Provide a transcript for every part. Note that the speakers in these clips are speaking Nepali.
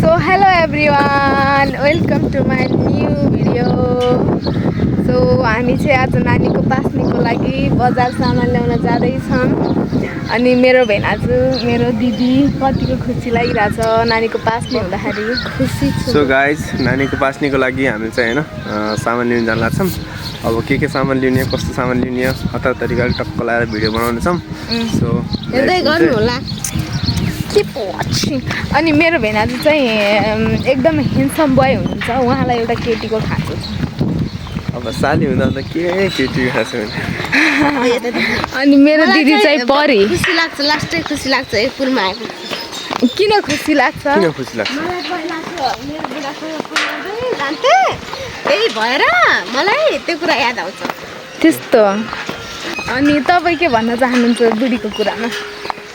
So hello everyone, welcome to my new video. So हामी चाहिँ आज नानीको पास्नीको लागि बजार सामान ल्याउन जाँदैछौँ अनि मेरो भेनाजु मेरो दिदी कतिको खुसी लागिरहेछ नानीको पास्नी हुँदाखेरि खुसी छु। So guys, नानीको पास्नीको लागि हामी चाहिँ हैन सामान लिन जान लाग्छौँ। अब के सामान लिने कस्तो सामान लिने हतार तरिकाले टक्क लाएर भिडियो बनाउनेछौँ। सो हेर्दै गर्नु होला। Keep watching. अनि मेरो भेनाजु चाहिँ एकदम ह्यान्डसम बोय हुनुहुन्छ, उहाँलाई एउटा केटीको खाँचो छ। अब साली हुँदा त के केटी खाँचो हुन्छ। अनि मेरो दिदी चाहिँ परी खुसी लाग्छ, लास्टै खुसी लाग्छ एकपुरमा आएको। किन खुसी लाग्छ? किन खुसी लाग्छ? मलाई पहिला मेरो बुढाको जान्थे त्यही भएर मलाई त्यो कुरा याद आउँछ। त्यस्तो। अनि तपाईँ के भन्न चाहनुहुन्छ बुढीको कुरामा?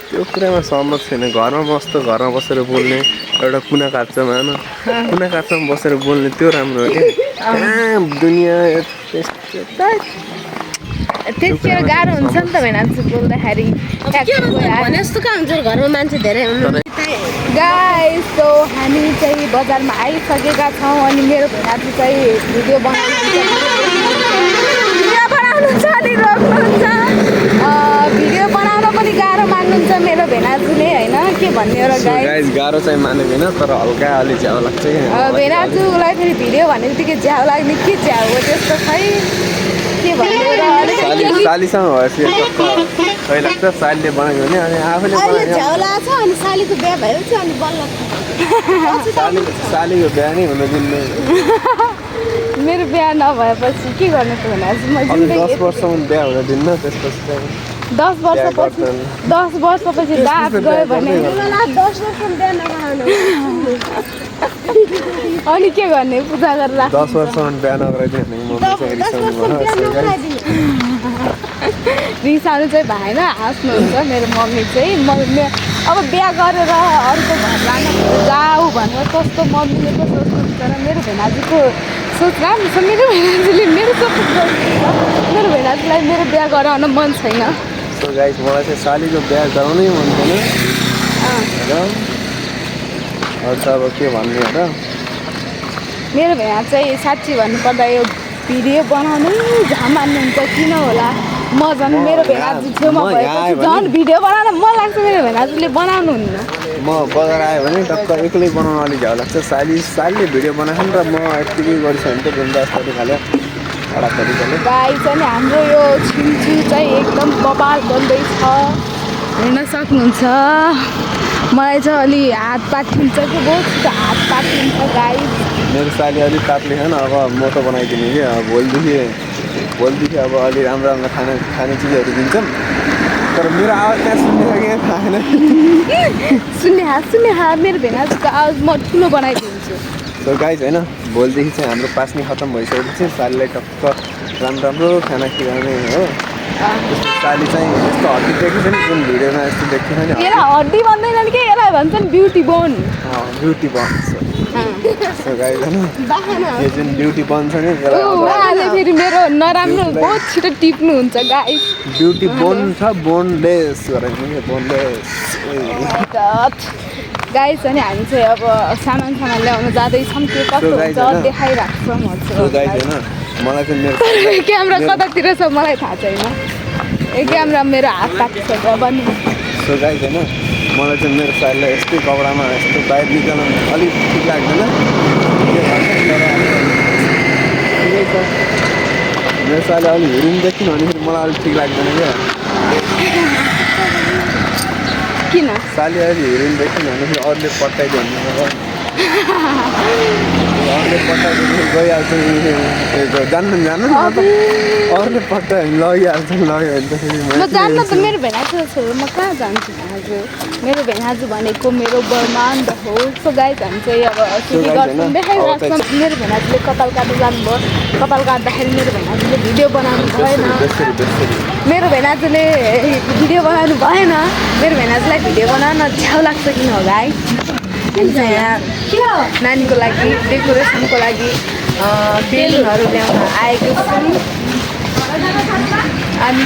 त्यो कुरामा सहमत छैन। घरमा बसेर बोल्ने एउटा कुना काप्चामा हैन कुना काप्चामा बसेर बोल्ने त्यो राम्रो हो के दुनियाँ त्यतिखेर गाह्रो हुन्छ नि त भेनाजु बोल्दाखेरि। भने जस्तो कहाँ हुन्छ घरमा मान्छे धेरै हुनु। गाइस सो हामी चाहिँ बजारमा आइसकेका छौँ अनि मेरो भेनाजु चाहिँ भिडियो बनाउनुहुन्छ अनि रोक्नुहुन्छ। भिडियो बनाउन पनि गाह्रो मान्नुहुन्छ मेरो भेनाजुले हैन के भन्ने र गाइस गाह्रो चाहिँ मानेको हैन तर हल्का अलि झ्याउ लाग्छ के भेनाजुलाई फेरि भिडियो भन्ने बित्तिकै झ्याउ लाग्ने के झ्याउ हो त्यस्तो खै के भन्ने र सालीसँग भएपछि खै लाग्छ सालीले बनायो भने अनि आफूले अहिले झ्याउ लाग्छ अनि सालीको बिहा भएपछि अनि बल्ल सालीको बिहा नै हुन दिन्ने। मेरो बिहा नभएपछि के गर्नु त भेनाजु म जिन्दगी 10 वर्षसम्म बिहा हुन दिन्न त्यसपछि चाहिँ 10 वर्षपछि दाँत गयो भने 10 वर्षसम्म बिहा नगराउनु अनि के गर्ने पूजा गरेर 10 वर्षसम्म बिहा नगराइदियो भने म चाहिँ रिसाउनु चाहिँ भएन हाँस्नुहुन्छ मेरो मम्मी चाहिँ अब बिहा गरेर अर्को घर लान जाऊ भनेर कस्तो मम्मीले त सोच्नुहुन्छ तर मेरो भेनाजुको सोच राम्रो छ। मेरो भेनाजुले मेरो सपोर्ट गर्नुहुन्छ। मेरो भेनाजुलाई मेरो बिहा गराउन मन छैन। सो गाइस मलाई चाहिँ सालीको बिहा गराउनै मन छैन र अरू त अब के भन्ने र मेरो भेना चाहिँ साँच्ची भन्नुपर्दा यो भिडियो बनाउनै झ्याउ मान्नुहुन्छ किन होला। म झन् मेरो भेनाजु छेउमा भएपछि झन् भिडियो बनाउन मन लाग्छ। मेरो भेनाजुले बनाउनुहुन्न। म बजार आयो भने टक्क एक्लै बनाउन अलिक झ्याउ लाग्छ। सालीले भिडियो बनाएको र म यत्तिकै गरिसक्यो भने त बिन्दास तरिकाले एउटा तरिकाले गाइस अनि हाम्रो यो छिन्चु चाहिँ एकदम बबाल बन्दैछ हेर्न सक्नुहुन्छ। मलाई चाहिँ अलि हात पाठिन्छ कि बहुत छिटो हात पाठिन्छ गाइस। मेरो साली अलिक तात्ले छैन अब मोटो बनाइदिने कि अब भोलिदेखि अब अलि राम्रो खाने चिजहरू दिन्छन् तर मेरो आवाज त्यहाँ सुन्ने खाएन। सुन्ने मेरो भेनाजुको आवाज म ठुलो बनाइदिन्छु। सो गाइस होइन भोलिदेखि चाहिँ हाम्रो पास्नी खत्तम भइसकेपछि सालीलाई टक्क राम्रो खाना खिलाउने हो। साली चाहिँ यस्तो हड्डी देखेको छ नि जुन भिडियोमा यस्तो देखेको छ नि यसलाई हड्डी भन्दैनन् कि यसलाई भन्छन् ब्युटी बोन। ब्युटी बन सो गाइस होइन यो जुन ब्युटी बन छ नि उहाँले फेरि मेरो नराम्रो बहुत छिटो टिप्नुहुन्छ गाइस। ब्युटी बोन छ बोनलेस गरेर बोनलेस गाइस अनि हामी चाहिँ अब सामान ल्याउन जाँदैछौँ के कस्तो हुन्छ देखाइराख्छौँ मलाई चाहिँ मेरो क्यामेरा कतातिर छ मलाई थाहा छैन। ए क्यामेरा मेरो हात पाएको छ बन्नु। सो गाइस होइन मलाई चाहिँ मेरो सालीलाई यस्तै कपडामा यस्तो बाहिर निकाल्नु अलिक ठिक लाग्दैन। मेरो साली अलिक हिँड्नु देखिन भने फेरि मलाई अलिक ठिक लाग्दैन क्या। किन साली अहिले हिँड्नु देखिन भने फेरि अरूले पट्टाइदियो भने अरूले पट्टाइदियो भने गइहाल्छ जान्नु अरूले पट्टायो भने लगिहाल्छ लग्यो भने त फेरि म जान्न त मेरो भेनाजु छोडेर म कहाँ जान्छु हजुर। मेरो भेनाजु भनेको मेरो बर्मान्ड हो। सो गाइस हामी चाहिँ अब सुरु गर्छौँ देखाइराख्छौँ। मेरो भेनाजुले कपाल काट्नु जानुभयो। कपाल काट्दाखेरि मेरो भेनाजुले भिडियो बनाउनु भएन। मेरो भेनाजुले भिडियो बनाउनु भएन। मेरो भेनाजुलाई भिडियो बनाउन झ्याउ लाग्छ किन हो गाइस। नानीको लागि डेकोरेसनको लागि बेलुनहरू ल्याउन आएको छु अनि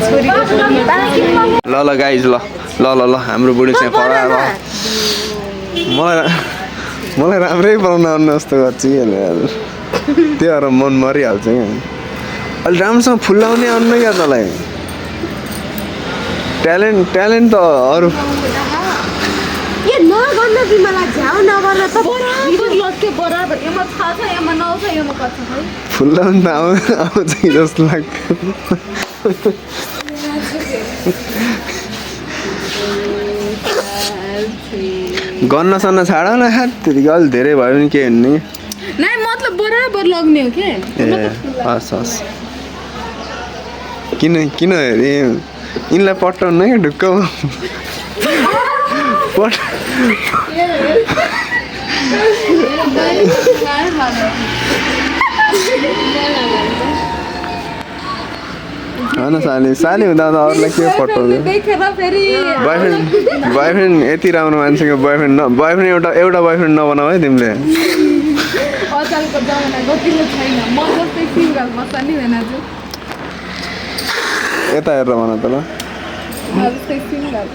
छोरीको ल गाइज ल हाम्रो बुढी चाहिँ खडा मलाई राम्रै बनाउन आउनु जस्तो गर्छ कि यार त्यो भएर मन मरिहाल्छ क्या अलि राम्रोसँग फुल्लाउने आउनु क्या तँलाई ट्यालेन्ट त अरू ए नगर्न बिमला झ्याउ नगर्न त बराबर लट्के बराबर एमा थाहा छ एमा नआउँछ एमा कच्छ है फुल्लाउनु त आउँछ कि जस्तो लाग्छ गर्न सन्न छाड न हात त्यतिकै अलिक धेरै भयो भने के हुने नै मतलब बराबर लाग्ने हो के ए हस् किन अरे यिनलाई पठाउनु क्या ढुक्क होइन साली हुँदा त अरूलाई के पठाउँछ बोयफ्रेन्ड यति राम्रो मान्छेको बोयफ्रेन्ड एउटा बोयफ्रेन्ड नबनाऊ है तिमीले अचलको जमाना गतिलो छैन म जस्तै सिङ्गल बस्छ नि भेनाजु यता हेरेर भन त ल जस्तै सिङ्गल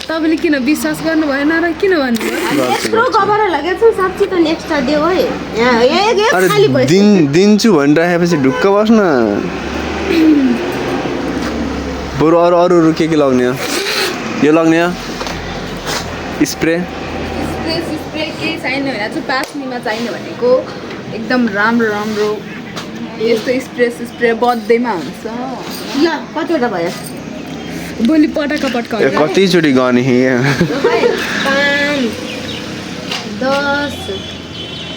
तपाईँले किन विश्वास गर्नु भएन र किन भन्नुभयो यत्रो गबर लगेको छु साँच्ची त एक्स्ट्रा देऊ है यहाँ एक अरे खाली भयो दिन्छु भनिराखेपछि ढुक्क बस्न बरु अरू के लाग्ने यो लाग्ने स्प्रे स्प्रे केही चाहिने भने चाहिँ पास्नीमा चाहिने भनेको एकदम राम्रो यस्तो स्प्रे बर्थडेमा हुन्छ ल कतिवटा भयो भोलि पटक्का कतिचोटि गर्ने 5 10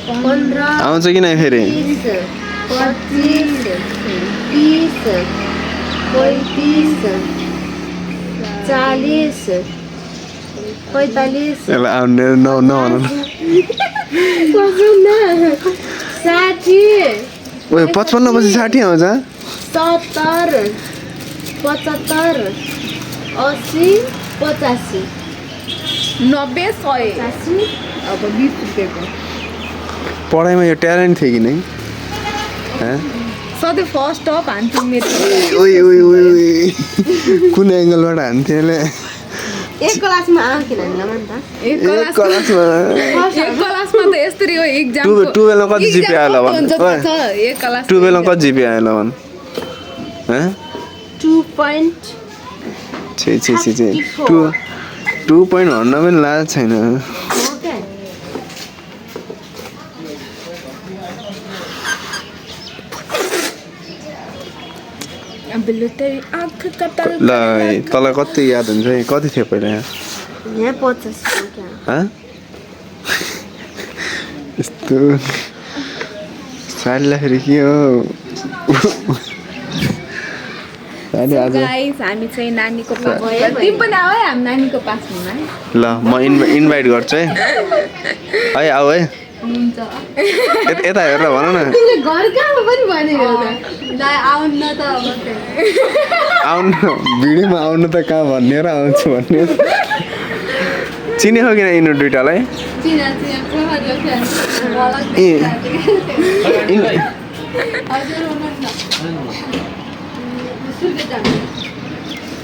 15 आउँछ कि नै फेरि 25 30 35 40 45 यसलाई आउने नभन 60 ओ 55 पछि 60 आउँछ 70 75 80 85 90 100 अब 20 रुपियाँको पढाइमा यो ट्यालेन्ट थियो कि नै सधैँ फर्स्ट टप हान्थ्यो मेरो कुन एङ्गलबाट हान्थ्यो यसले एक क्लासमा आऊ किन नि त एक क्लासमा त यस्तरी हो एक्जाम 12 मा कति जिपी आयो भन एक क्लास 12 मा कति जिपी आयो भन 2 point भन्न पनि लाज छैन ल तँलाई कति याद हुन्छ कति थियो पहिला यहाँ 50 यस्तो सालीलाई फेरि के हो गाइस हामी चाहिँ नानीको पास तिमी पनि आऊ है हामी नानीको पासमा ल म इन्भाइट गर्छु है आऊ है हुन्छ यता हेरेर भन न तिमीले घर कहाँ पनि भनेको ल आउन त आउनु भिडियोमा आउनु त कहाँ भन्ने र आउँछु भन्ने चिने हो किन यिनीहरू दुइटालाई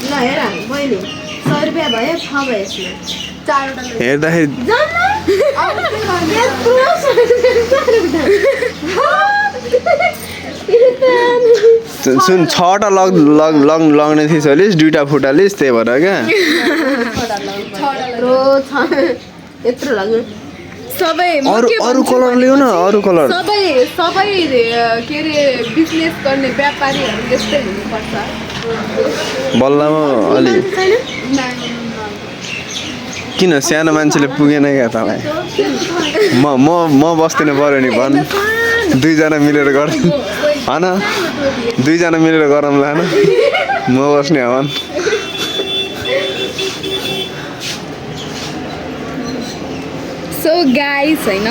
ल हेर मैले 100 रुपियाँ भयो 6 भयो यसमा 4 वटा हेर्दाखेरि सुन 6वटा लग्ने थिएछ अलिस 2टा फुटालिस त्यही भएर क्या यत्रो लाग्यो सबै अरू कलर ल्याउ न अरू कलर सबै के अरे बिजनेस गर्ने व्यापारीहरू यस्तै हुनुपर्छ बल्लमा अलि किन सानो मान्छेले पुगेन क्या तपाईँ म बस्दिनँ पऱ्यो नि भन् 2 जना मिलेर गर होइन 2 जना मिलेर गरौँला होइन म बस्ने हो भन् सो गाइस होइन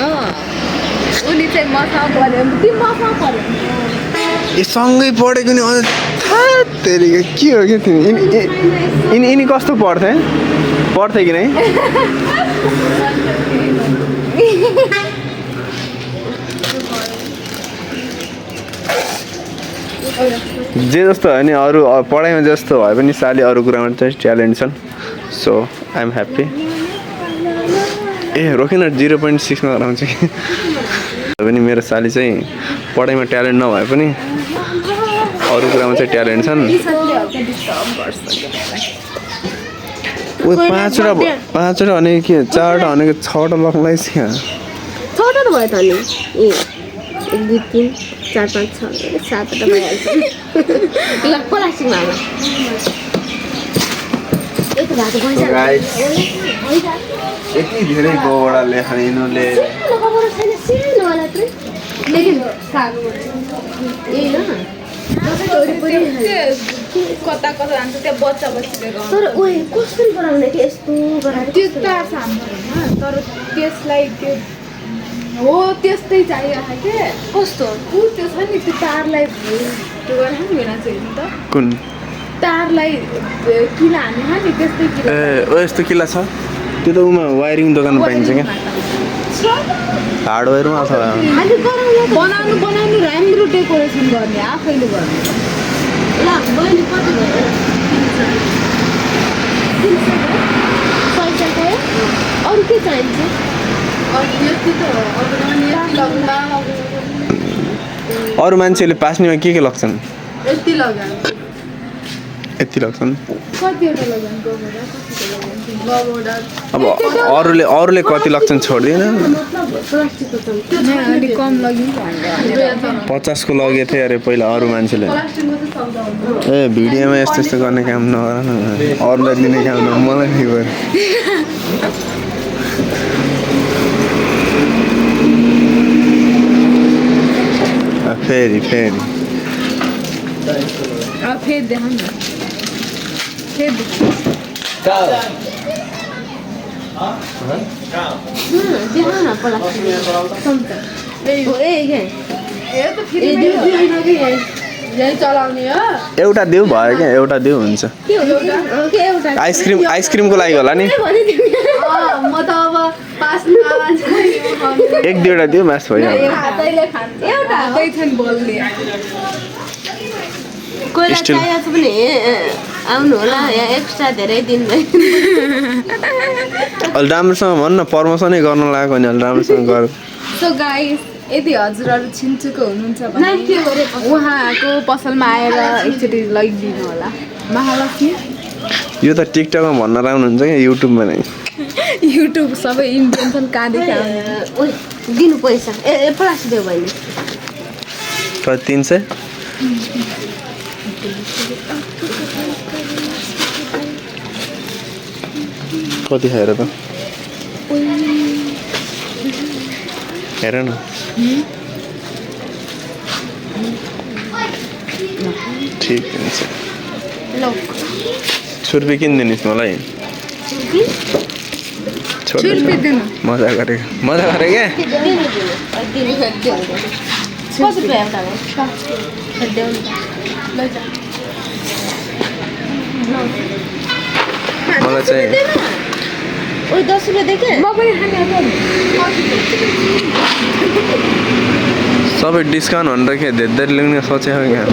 उनी चाहिँ मसँग पऱ्यो तिमी मसँग पऱ्यो ए सँगै पढेको नि तेरिको के हो क्या तिमी यिनी कस्तो पढ्थे कि नै जे जस्तो हो नि अरू पढाइमा जस्तो भए पनि साली अरू कुरामा चाहिँ ट्यालेन्ट छन् सो आई एम ह्याप्पी ए रोकिन 0.6 मा गराउँछ कि पनि मेरो साली चाहिँ पढाइमा ट्यालेन्ट नभए पनि अरू कुरामा चाहिँ ट्यालेन्ट छन् ओ 5वटा अनि के 4वटा भनेको 6वटा लखलाई छ 6वटा त भयो त नि 1 2 3 4 5 6 7वटा भइहाल्छ ल प्लास्टिकमा हाल यति भएको पैसा यति धेरै गोबडा लेख्नुले कता कता जान्छ त्यहाँ बच्चा बच्चीले तर ओए कसरी बनाउने कि यस्तो गराएर त्यो तार छ हाम्रो होइन तर त्यसलाई त्यो हो त्यस्तै चाहिएको के कस्तो त्यो छ नि त्यो तारलाई त्यो गरेर हुँदैन चाहिँ नि त कुन तारलाई किला हान्ने नि त्यस्तै किला ए ओ यस्तो किल्ला छ त्यो त उमा वायरिङ दोकानमा पाइन्छ क्या हार्डवेयरमा अथवा बनाउनु राम्रो डेकोरेसन गर्ने आफैले गर्ने ल बहिनी कति भयो 300 भयो अरू के चाहिन्छ अरू मान्छेले पास्नेमा के लाग्छन् यति लगाउनु यति लाग्छन् कतिवटा लगाउनु गोबरा अब अरूले कति लाग्छन् छोड्दैन अलिक कम लगिन्छ 50 को लगेको थिएँ अरे पहिला अरू मान्छेले ए भिडियोमा यस्तो यस्तो गर्ने काम नगर न अरूलाई दिने काम न मलाई के गर्यो फेरि देखा न फेरि एउटा देऊ भयो क्या एउटा देऊ हुन्छ आइसक्रिमको लागि होला नि म त अब एक दुईवटा दियो मास भयो कोही चाहिएको छ भने आउनु होला यहाँ एक्स्ट्रा धेरै दिन भयो अलि राम्रोसँग भन् न प्रमोसनै गर्न लागेको नि अलि राम्रोसँग गर सो गाइस यदि हजुरहरू छिन्चुको हुनुहुन्छ भने उहाँको पसलमा आएर एकचोटि लगिदिनु होला महालक्ष्मी यो त टिकटकमा भन्न राख्नुहुन्छ क्या युट्युबमा नै युट्युब सबै इन्डियन छन् कहाँदेखि आउने दिनु पैसा ए प्लास्टिक देऊ बहिनी कति 300 कति खाएर त हेर न ठिक हुन्छ छुर्पी किनिदिनुहोस् मलाई मजा गरेको क्या मलाई चाहिँ 10 रुपियाँ देखे सबै डिस्काउन्ट भनेर के धेरै ल्याउने सोचेको क्या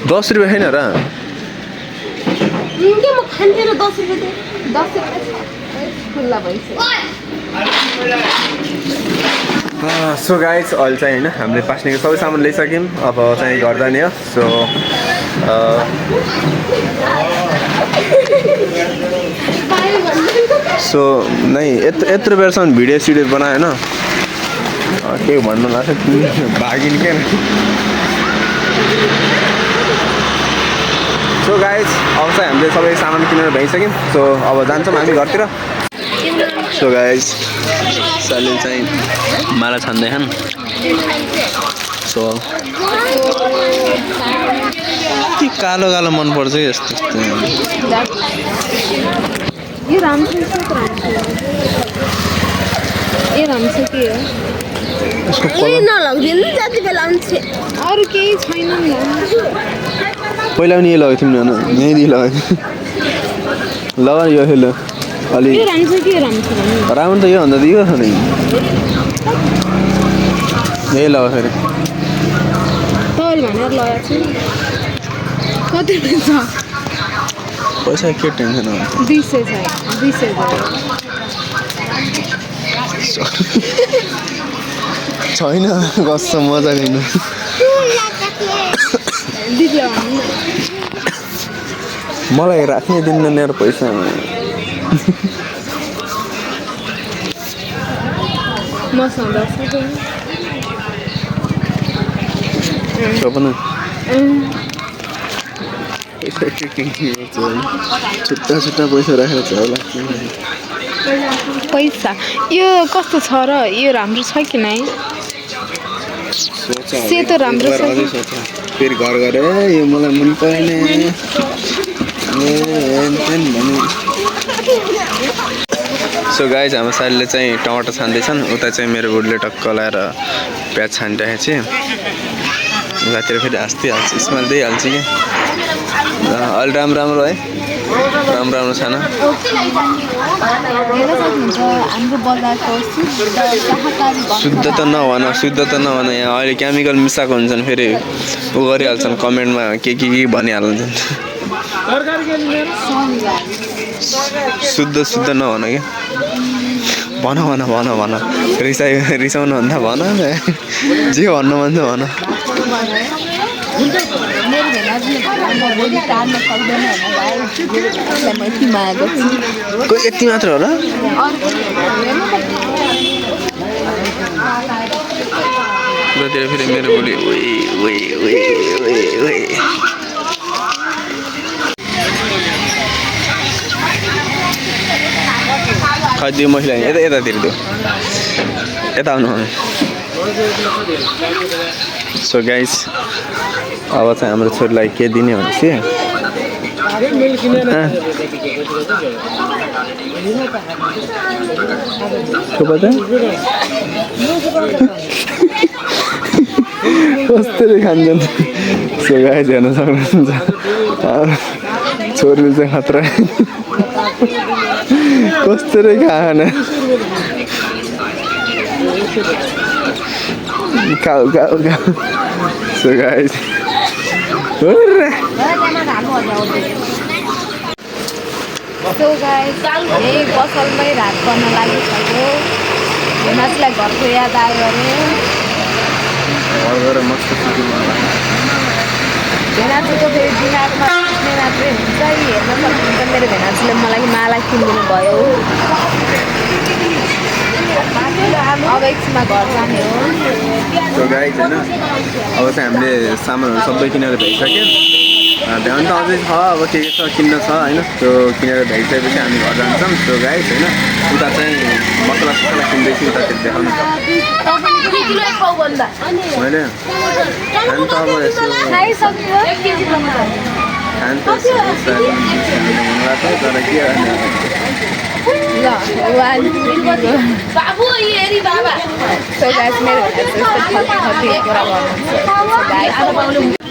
10 रुपियाँ छैन र के म खान्थेन 10 रुपियाँ दे 10 रुपियाँ खुल्ला भइसक्यो सो गाइस अहिले चाहिँ होइन हामीले पास्नेको सबै सामान ल्याइसक्यौँ अब चाहिँ घर जाने हो सो नै यत्रो बेरसम्म भिडियो सिडियो बनायो होइन के भन्नु लाग्छ भागिन क्या सो गाइस अब चाहिँ हामीले सबै सामान किनेर भइसक्यौँ सो अब जान्छौँ हामी घरतिर सो गाइस साले चाहिँ माला छान्दैछन् सो के कालो कालो मनपर्छ यस्तो यो राम्रो के हो नलगिदिनु जति बेला आउँछ अरू केही छैन नि पहिला पनि यो लगाएको थियौँ नि होइन मेहदी लगाएको लगा यो ल अलि राम्रो त यो भन्दा त यो छ नि यही लगा फेरि तपाईँले भनेर लगाएको छु कति छ पैसा के टेन्सन हो 200 छ 200 छैन कस्तो मजा लिनु दिदीलाई भन्नु मलाई राख्ने दिन्न मेरो पैसा मसँग पनि छुट्टा छुट्टा पैसा राखेर छ होला पैसा यो कस्तो छ र यो राम्रो छ कि नै सेतो राम्रो छ कि फेरि घर गएर यो मलाई मन परेन सो गाइज हाम्रो साथीले चाहिँ टमाटर छान्दैछन् उता चाहिँ मेरो बुढीले टक्क लाएर प्याज छानिरहेको छ उतातिर फेरि हाँस्दिहाल्छ स्मेल दिइहाल्छ कि अलि राम्रो है राम्रो छाना हाम्रो बजारको शुद्ध त नभन यहाँ अहिले केमिकल मिसाएको हुन्छन् फेरि उ गरिहाल्छन् कमेन्टमा के भनिहाल्छन् शुद्ध नभन क्या भन रिसाउनु भन्दा भन जे भन्नु मन छ भन यति मात्र होला उतातिर फेरि मेरो बुढी खै महिला यतातिर दियो यता आउनु सो गाइस अब चाहिँ हाम्रो छोरीलाई के दिने भनेपछि कस्तरी खान्छन् सो गाइस हेर्न सक्नुहुन्छ छोरीले चाहिँ खतरा कस्तरी खाना खाऊ सो गाइस यही पसलमै रात गर्न लागिसक्यो भेनाजलाई घरको याद आयो अरे भेनाजुको फेरि दिमागमा मात्रै हुन्छ हेर्न सक्नुहुन्छ मेरो भेनाजुले मलाई माला किनिदिनु भयो अब एकछिनमा घर जाने हो गाइज होइन अब चाहिँ हामीले सामानहरू सबै किनेर भ्याइसक्यो भ्याउनु त अझै छ अब के छ किन्न छ होइन त्यो किनेर भ्याइसकेपछि हामी घर जान्छौँ त्यो गाइज होइन उता चाहिँ मसला किन्दैछु उतातिर देखाउनु मैले खानु त अब यसो तर के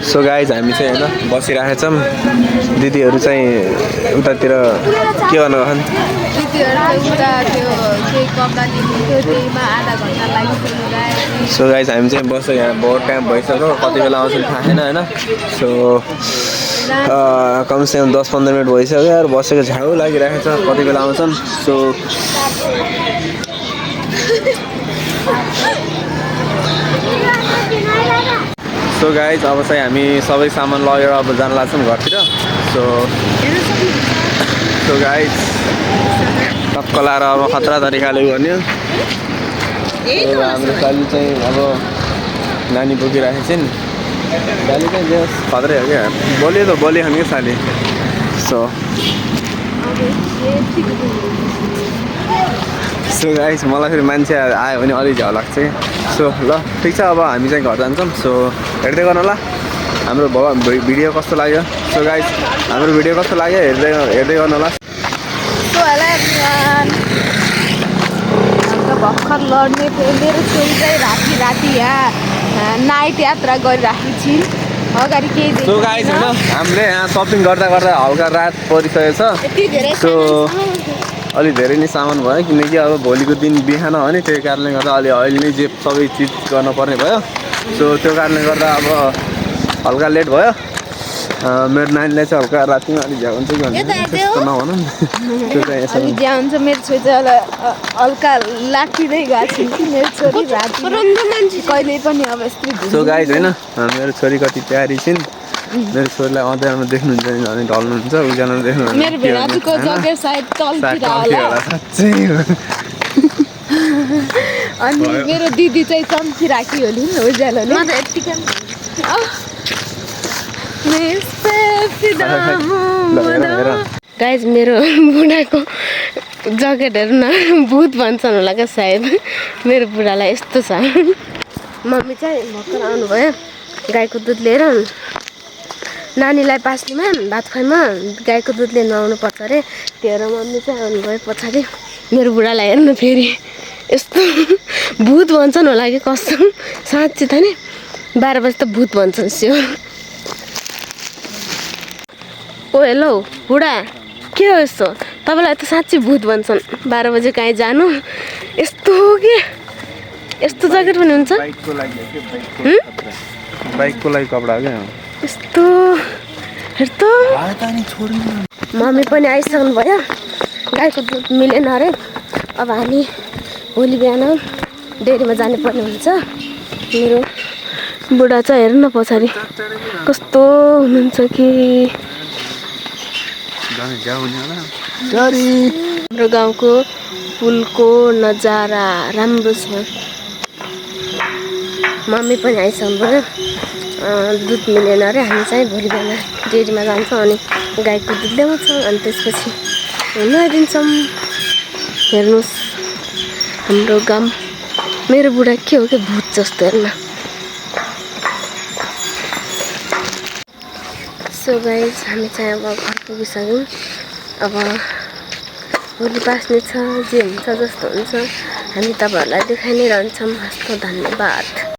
सो गाइज हामी चाहिँ होइन बसिरहेको छौँ दिदीहरू चाहिँ उतातिर के गर्नु गएछन् सो गाइज हामी चाहिँ बस्यो यहाँ बहुत टाइम भइसक्यो कति बेला आउँछन् थाहा छैन होइन सो कमसेकम 10-15 मिनट भइसक्यो यार बसेको झाउ लागिरहेको छ कति बेला आउँछन् सो गाइज अब चाहिँ हामी सबै सामान लगेर अब जान लाग्छौँ घरतिर सो गाइज टक्क लाएर अब खतरा तरिकाले गर्ने हाम्रो साली चाहिँ अब नानी बोकिरहेको छिन् साली चाहिँ जे खतरै हो क्या बोली खाने क्या साली सो गाइस मलाई फेरि मान्छे आयो भने अलिक झ्याउ लाग्छ सो ल ठिक छ अब हामी चाहिँ घर जान्छौँ सो हेर्दै गर्नु होला हाम्रो भिडियो कस्तो लाग्यो सो गाइस हाम्रो भिडियो कस्तो लाग्यो हेर्दै गर्नु होला सो हेलो एभ्रिवान भर्खर लड्ने मेरो छोरी चाहिँ राति यहाँ नाइट यात्रा गरिराखेको छिन् अगाडि केही सो गाइस होइन हामीले यहाँ सपिङ गर्दा हल्का रात परिसकेको छ सो अलि धेरै नै सामान भयो किनकि अब भोलिको दिन बिहान हो नि त्यही कारणले गर्दा अहिले नै जे सबै चिज गर्नुपर्ने भयो सो त्यो कारणले गर्दा अब हल्का लेट भयो मेरो नानीलाई चाहिँ हल्का रातिमा अलिक झ्याउ हुन्छ कि भन्ने त्यस्तो नभनौँ न त्यो चाहिँ यसो अलिक ज्या हुन्छ मेरो छोरी चाहिँ हल्का लाखिँदै गएको छु कि मेरो छोरी राति कहिले पनि अब यस्तै सो गाइज होइन मेरो छोरी कति प्यारी छिन् मेरो छोरीलाई अँध्यारोमा देख्नुहुन्छ भने झन् ढल्नुहुन्छ उज्यालोमा देख्नु मेरो भेनाजुको जगेर सायद तल्तिर होला साँच्चै अनि मेरो दिदी चाहिँ चम्किराखी होली नि उज्यालोले गाइज मेरो बुढाको ज्याकेट हेर्नु न भूत भन्छन् होला क्या सायद मेरो बुढालाई यस्तो छ मम्मी चाहिँ भर्खर आउनुभयो गाईको दुध लिएर नानीलाई पास्लीमा भात खुवाइमा गाईको दुध लिनु आउनुपर्छ अरे त्यही भएर मम्मी चाहिँ आउनुभयो पछाडि मेरो बुढालाई हेर्नु फेरि यस्तो भूत भन्छन् होला कि कसम साँच्ची त नि 12 बजी त भूत भन्छन् स्योर ओ हेलो बुढा के हो यस्तो तपाईँलाई त साँच्ची भूत भन्छन् 12 बजे कहीँ जानु यस्तो के यस्तो ज्याकेट पनि हुन्छ बाइकको लागि कपडा हो क्या यस्तो हेर्नु मम्मी पनि आइसक्नु भयो गाईको दुध मिलेन अरे अब हामी भोलि बिहान डेरीमा जानुपर्ने हुन्छ मेरो बुढा चाहिँ हेर्नु पछाडि कस्तो हुनुहुन्छ कि हाम्रो गाउँको पुलको नजारा राम्रो छ मम्मी पनि आइसक्नु भयो दुध मिलेन अरे हामी चाहिँ भोलि बिहान डेरीमा जान्छौँ अनि गाईको दुध ल्याउँछौँ अनि त्यसपछि नुहाइदिन्छौँ हेर्नुहोस् हाम्रो गाउँ मेरो बुढा के हो कि भूत जस्तो हेर्न सो गाइज हामी चाहिँ अब घर पुगिसक्यौँ अब भोलि बाँच्ने छ जे हुन्छ जस्तो हुन्छ हामी तपाईँहरूलाई देखाइ नै रहन्छौँ हस्त धन्यवाद।